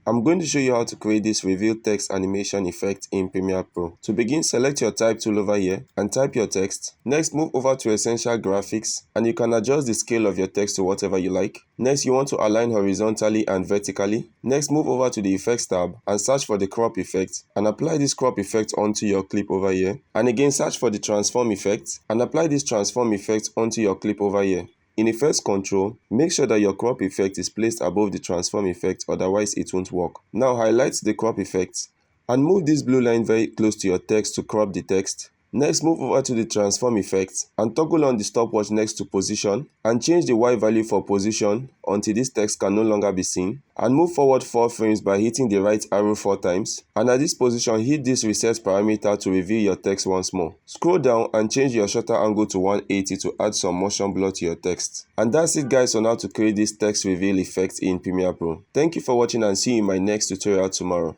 I'm going to show you how to create this reveal text animation effect in Premiere Pro. To begin, select your type tool over here and type your text. Next, move over to Essential Graphics and you can adjust the scale of your text to whatever you like. Next, you want to align horizontally and vertically. Next, move over to the Effects tab and search for the crop effect and apply this crop effect onto your clip over here. And again, search for the transform effect and apply this transform effect onto your clip over here. In Effects Control, make sure that your crop effect is placed above the transform effect, otherwise it won't work. Now highlight the crop effect and move this blue line very close to your text to crop the text. Next, move over to the transform effect and toggle on the stopwatch next to position and change the Y value for position until this text can no longer be seen, and move forward 4 frames by hitting the right arrow 4 times, and at this position hit this reset parameter to reveal your text once more. Scroll down and change your shutter angle to 180 to add some motion blur to your text. And that's it guys on how to create this text reveal effect in Premiere Pro. Thank you for watching and see you in my next tutorial tomorrow.